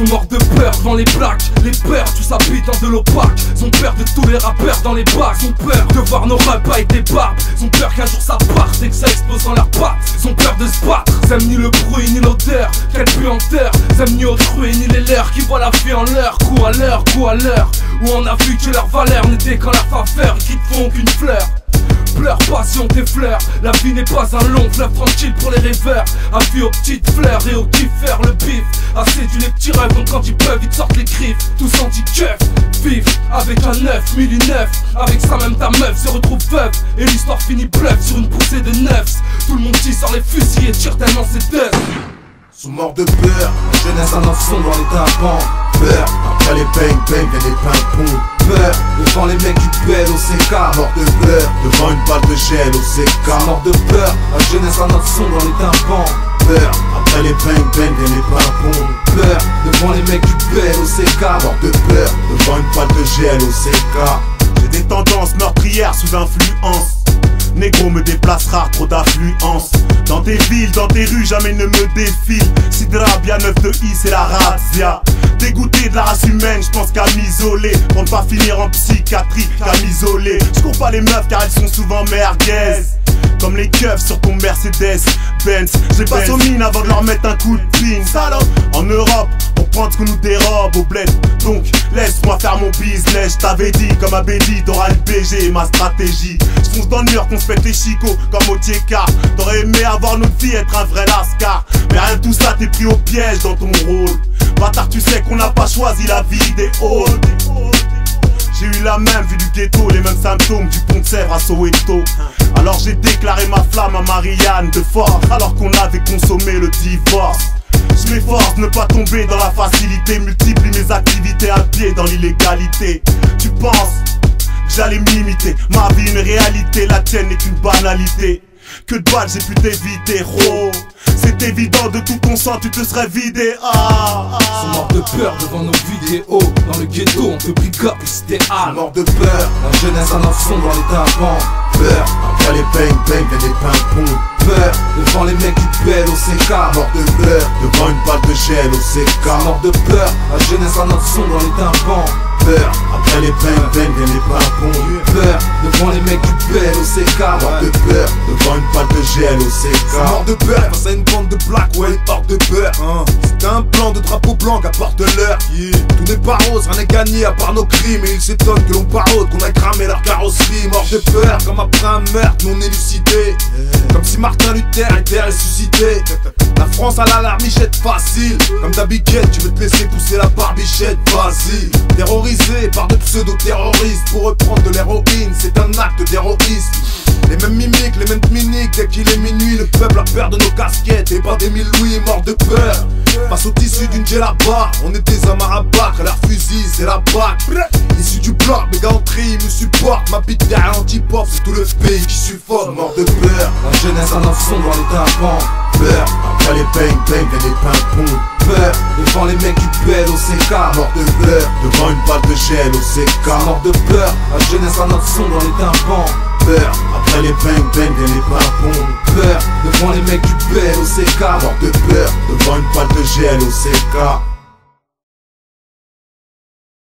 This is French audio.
sont morts de peur devant les plaques. Les peurs, tous habitants de l'opaque. Sont peur de tous les rappeurs dans les bacs. Sont peur de voir nos repas et des barbes. Sont peur qu'un jour ça parte et que ça explose dans leurs pattes. Sont peur de se battre, s'aiment ni le bruit ni l'odeur. Quelle puanteur, s'aiment ni autrui ni les leurs. Qui voient la vie en leur, coup à l'heure, coup à l'heure. Où on a vu que leur valeur n'était qu'en leur faveur. Qui te font qu'une fleur. Pleure, passion, tes fleurs. La vie n'est pas un long fleuve tranquille pour les rêveurs. Avis aux petites fleurs et aux kiffeurs. Le bif a séduit les petits rêves. Donc quand ils peuvent, ils te sortent les griffes. Tous anti-keuf, vif avec un 9009. Avec ça même ta meuf se retrouve veuve. Et l'histoire finit bluff sur une poussée de neufs. Tout le monde s'y sort les fusils et tire tellement c'est deuf. Sous mort de peur, la jeunesse un enfant dans les tympans. Peur, après les bang bang viennent les pimpons. Peur, devant les mecs du bel au CK. Mort de peur, devant une balle de gel au CK. Mort de peur, la jeunesse un enfant dans les tympans. Peur, après les bang bang viennent les pimpons. Peur, devant les mecs du bel au CK. Mort de peur, devant une balle de gel au CK. J'ai des tendances meurtrières sous influence. Négro me déplace rare, trop d'affluence. Dans tes villes, dans tes rues, jamais ne me défile. Sidra, bien 9 de I, c'est la razzia. Dégoûté de la race humaine, je pense qu'à m'isoler. Pour ne pas finir en psychiatrie, qu'à m'isoler. Je cours pas les meufs car elles sont souvent merguez. Comme les keufs sur ton Mercedes Benz. Je les passe aux mines avant de leur mettre un coup de pin. Salope. En Europe, on prend ce qu'on nous dérobe au bled. Donc laisse-moi faire mon business. Je t'avais dit comme un bédi, t'auras le BG, ma stratégie. Je fonce dans le mur qu'on se pète les chicots comme au Tieka. T'aurais aimé avoir notre vie, être un vrai lascar. Mais rien de tout ça, t'es pris au piège dans ton rôle. Bâtard, tu sais qu'on n'a pas choisi la vie des halls. J'ai eu la même vue du ghetto, les mêmes symptômes du pont de Sèvres à Soweto. Alors j'ai déclaré ma flamme à Marianne de force, alors qu'on avait consommé le divorce. Je m'efforce de ne pas tomber dans la facilité, multiplie mes activités à pied dans l'illégalité. Tu penses que j'allais m'imiter, ma vie une réalité, la tienne n'est qu'une banalité. Que de balles j'ai pu t'éviter, oh. C'est évident, de tout ton sang tu te serais vidé. Sont morts de peur devant nos vidéos. Dans le ghetto on te bricole si t'es Sont morts de peur, la jeunesse un enfant dans les tympans. Peur, après les bang bang viennent les pimpons. Peur, devant les mecs du bel au CK. Mort de peur, devant une balle de gel au CK. Mort de peur, la jeunesse un enfant dans les tympans. Peur, après les bang bang viennent les pimpons. Peur, devant les mecs du bel au CK. Mort de peur, devant une balle de gel au CK. Mort de peur, face à une bande de blacks, ouais, une horde de peur. C'est un plan de drapeau blanc apporte l'heure. Tout n'est pas rose, rien n'est gagné à part nos crimes. Et ils s'étonnent que l'on parode, qu'on a cramé leur carrosserie. Mort de peur, comme après un meurtre non élucidé. Comme si Martin Luther était ressuscité. La France a la larmichette facile. Comme d'habitude, tu veux te laisser pousser la barbichette, vas-y. Terrorisé par de pseudo-terroristes. Pour reprendre de l'héroïne, c'est un acte d'héroïsme. Les mêmes mimiques, les mêmes miniques, dès qu'il est minuit, le peuple a peur de nos casquettes et pas des mille louis, morts de peur. Face au tissu d'une djellaba, on est des hommes à rabattre, leur fusil c'est la bac. Issu du bloc, mes gars en tri, ils me supportent, ma bite derrière l'antipop, c'est tout le pays qui suffoque, mort de peur. La jeunesse un enfant dans les tympans. Peur, après les bang bang viennent les pimpons. Peur, devant les mecs du bel au CK. Mort de peur, devant une balle de gel au CK. Mort de peur, la jeunesse un enfant dans les tympans. Peur, après les bang bang viennent les pimpons. Peur, devant les mecs du bel au CK. Mort de peur, devant une balle de gel au CK.